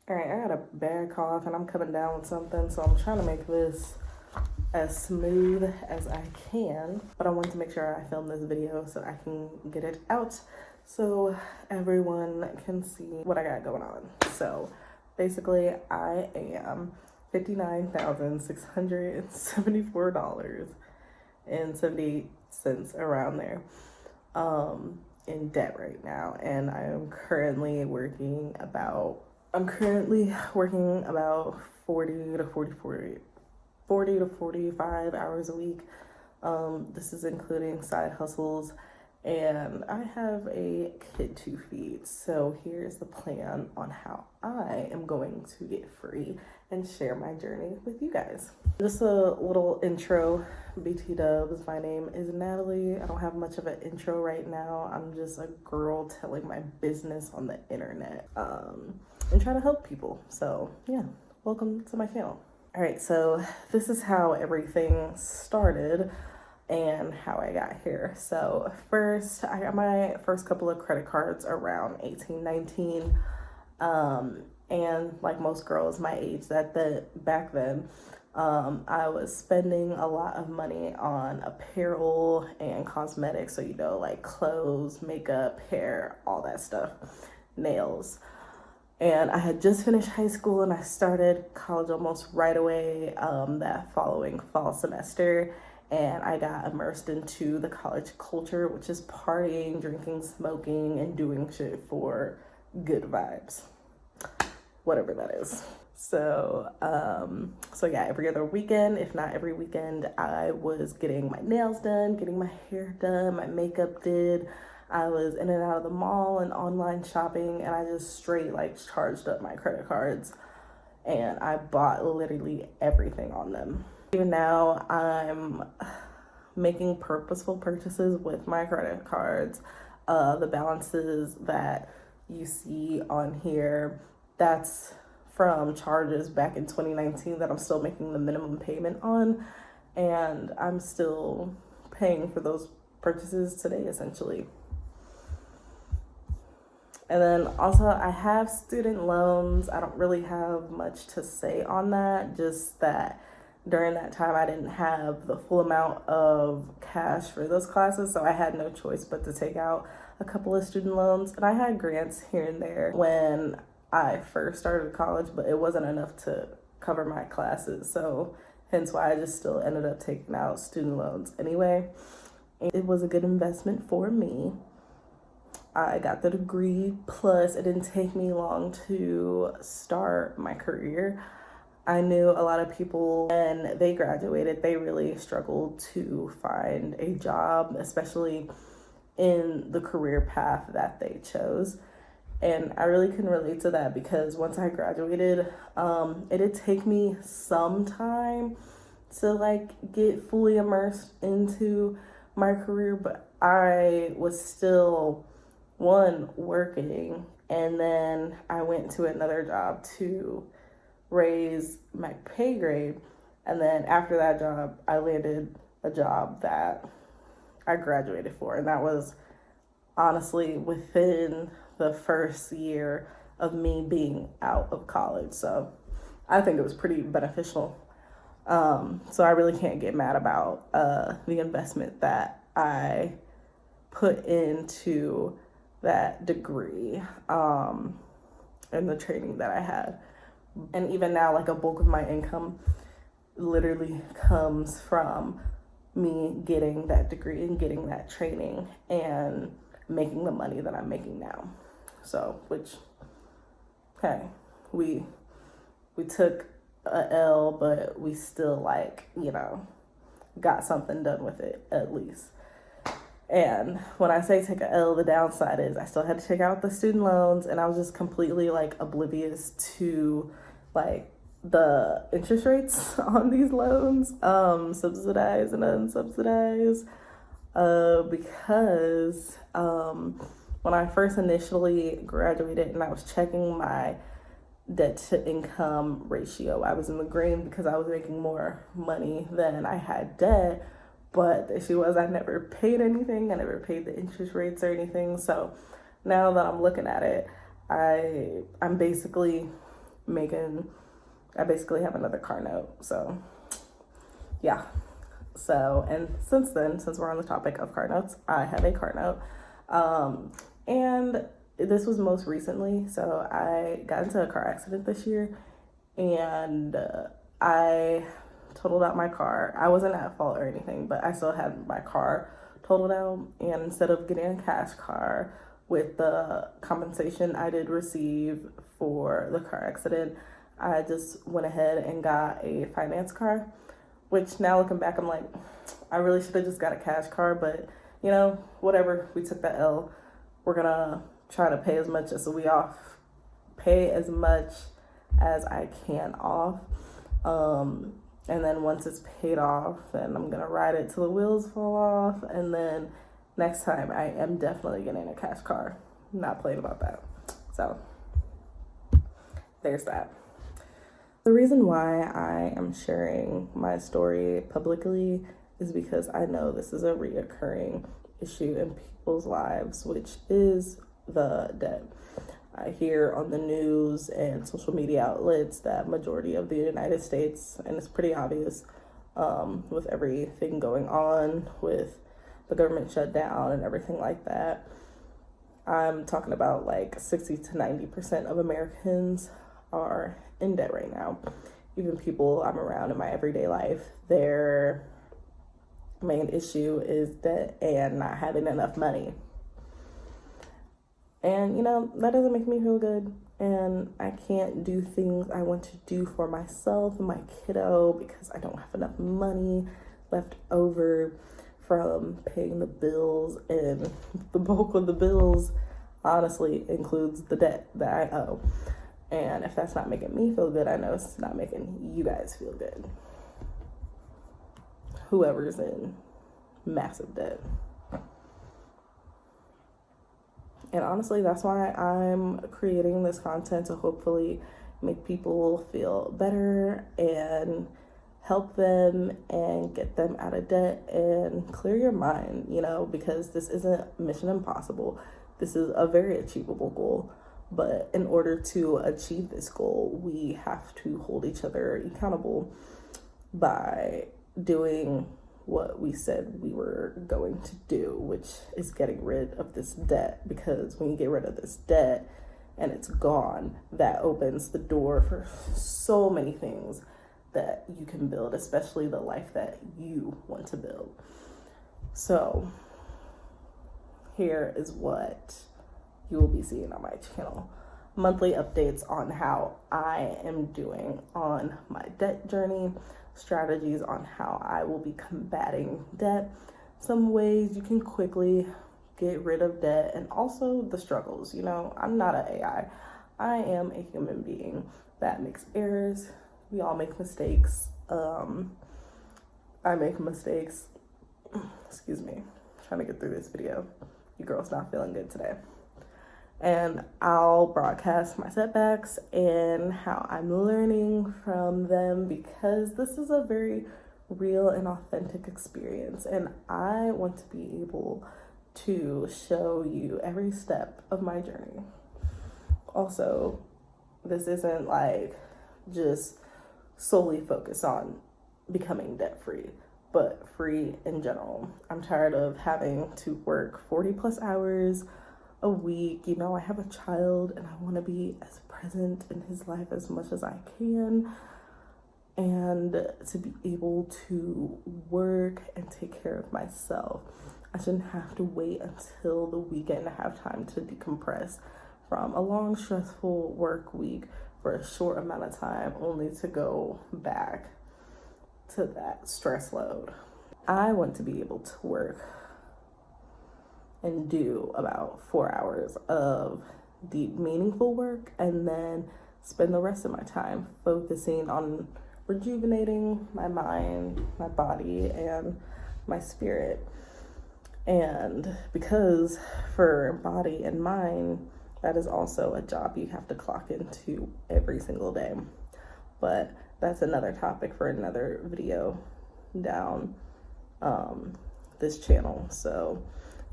All right, I got a bad cough and I'm coming down with something, so I'm trying to make this as smooth as I can. But I wanted to make sure I film this video so I can get it out so everyone can see what I got going on. So basically, I am $59,674.78 around there in debt right now, and I'm currently working about 40 to 45 hours a week. This is including side hustles, and I have a kid to feed. So here's the plan on how I am going to get free and share my journey with you guys. Just a little intro, BT Dubs. My name is Natalie. I don't have much of an intro right now. I'm just a girl telling my business on the internet and trying to help people. So yeah, welcome to my channel. All right, so this is how everything started and how I got here. So first, I got my first couple of credit cards around 18, 19. And like most girls my age back then, I was spending a lot of money on apparel and cosmetics. So, like clothes, makeup, hair, all that stuff, nails. And I had just finished high school and I started college almost right away that following fall semester. And I got immersed into the college culture, which is partying, drinking, smoking, and doing shit for good vibes, whatever that is. So yeah, every other weekend, if not every weekend, I was getting my nails done, getting my hair done, my makeup did. I was in and out of the mall and online shopping, and I just straight charged up my credit cards and I bought literally everything on them. Even now, I'm making purposeful purchases with my credit cards. The balances that you see on here, that's from charges back in 2019 that I'm still making the minimum payment on, and I'm still paying for those purchases today, essentially. And then also I have student loans. I don't really have much to say on that, just that during that time I didn't have the full amount of cash for those classes, so I had no choice but to take out a couple of student loans. And I had grants here and there when I first started college, but it wasn't enough to cover my classes, so hence why I just still ended up taking out student loans anyway. It was a good investment for me. I got the degree, plus it didn't take me long to start my career. I knew a lot of people when they graduated, they really struggled to find a job, especially in the career path that they chose. And I really can relate to that because once I graduated, it did take me some time to get fully immersed into my career, but I was still working, and then I went to another job to raise my pay grade, and then after that job I landed a job that I graduated for, and that was honestly within the first year of me being out of college. So I think it was pretty beneficial. So I really can't get mad about the investment that I put into that degree and the training that I had. And even now, a bulk of my income literally comes from me getting that degree and getting that training and making the money that I'm making now. So, which, hey, we took a L, but we still got something done with it at least. And when I say take a L, the downside is I still had to take out the student loans, and I was just completely oblivious to the interest rates on these loans, subsidized and unsubsidized, because when I first initially graduated and I was checking my debt to income ratio, I was in the green because I was making more money than I had debt. But the issue was I never paid anything. I never paid the interest rates or anything. So now that I'm looking at it, I'm basically I basically have another car note. So yeah. So, and since then, since we're on the topic of car notes, I have a car note. And this was most recently. So I got into a car accident this year, and I totaled out my car. I wasn't at fault or anything, but I still had my car totaled out. And instead of getting a cash car with the compensation I did receive for the car accident, I just went ahead and got a finance car, which now looking back, I'm like, I really should have just got a cash car, but you know, whatever, we took that L. We're gonna try to pay as much as I can off. And then once it's paid off, then I'm gonna ride it till the wheels fall off. And then next time I am definitely getting a cash car. I'm not playing about that. So there's that. The reason why I am sharing my story publicly is because I know this is a reoccurring issue in people's lives, which is the debt. I hear on the news and social media outlets that majority of the United States, and it's pretty obvious with everything going on with the government shutdown and everything like that. I'm talking about like 60 to 90% of Americans are in debt right now. Even people I'm around in my everyday life, their main issue is debt and not having enough money. And, you know, that doesn't make me feel good. And I can't do things I want to do for myself and my kiddo because I don't have enough money left over from paying the bills. And the bulk of the bills, honestly, includes the debt that I owe. And if that's not making me feel good, I know it's not making you guys feel good. Whoever's in massive debt. And honestly, that's why I'm creating this content, to hopefully make people feel better and help them and get them out of debt and clear your mind, you know, because this isn't mission impossible. This is a very achievable goal. But in order to achieve this goal, we have to hold each other accountable by doing what we said we were going to do, which is getting rid of this debt. Because when you get rid of this debt and it's gone, that opens the door for so many things that you can build, especially the life that you want to build. So here is what you will be seeing on my channel: monthly updates on how I am doing on my debt journey, strategies on how I will be combating debt, some ways you can quickly get rid of debt, and also the struggles. You know, I'm not an AI. I am a human being that makes errors. We all make mistakes. I make mistakes. Excuse me. I'm trying to get through this video. Your girl's not feeling good today. And I'll broadcast my setbacks and how I'm learning from them, because this is a very real and authentic experience. And I want to be able to show you every step of my journey. Also, this isn't like just solely focused on becoming debt free, but free in general. I'm tired of having to work 40 plus hours a week. You know, I have a child and I want to be as present in his life as much as I can, and to be able to work and take care of myself. I shouldn't have to wait until the weekend to have time to decompress from a long, stressful work week for a short amount of time, only to go back to that stress load. I want to be able to work and do about 4 hours of deep, meaningful work, and then spend the rest of my time focusing on rejuvenating my mind, my body, and my spirit. And because for body and mind, that is also a job you have to clock into every single day. But that's another topic for another video down this channel. So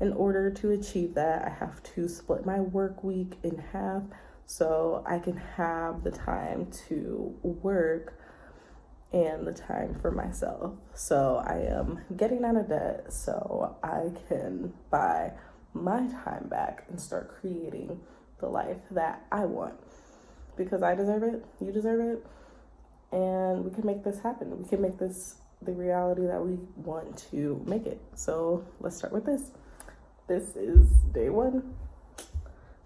in order to achieve that, I have to split my work week in half so I can have the time to work and the time for myself. So I am getting out of debt so I can buy my time back and start creating the life that I want, because I deserve it, you deserve it, and we can make this happen. We can make this the reality that we want to make it. So let's start with this. This is day one.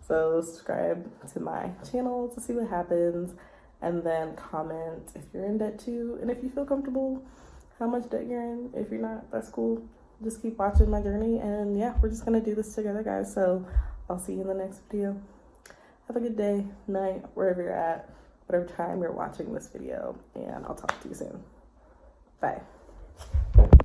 So subscribe to my channel to see what happens, and then comment if you're in debt too, and if you feel comfortable how much debt you're in. If you're not, that's cool. Just keep watching my journey, and yeah, we're just gonna do this together, guys. So I'll see you in the next video. Have a good day, night, wherever you're at, whatever time you're watching this video, and I'll talk to you soon. Bye.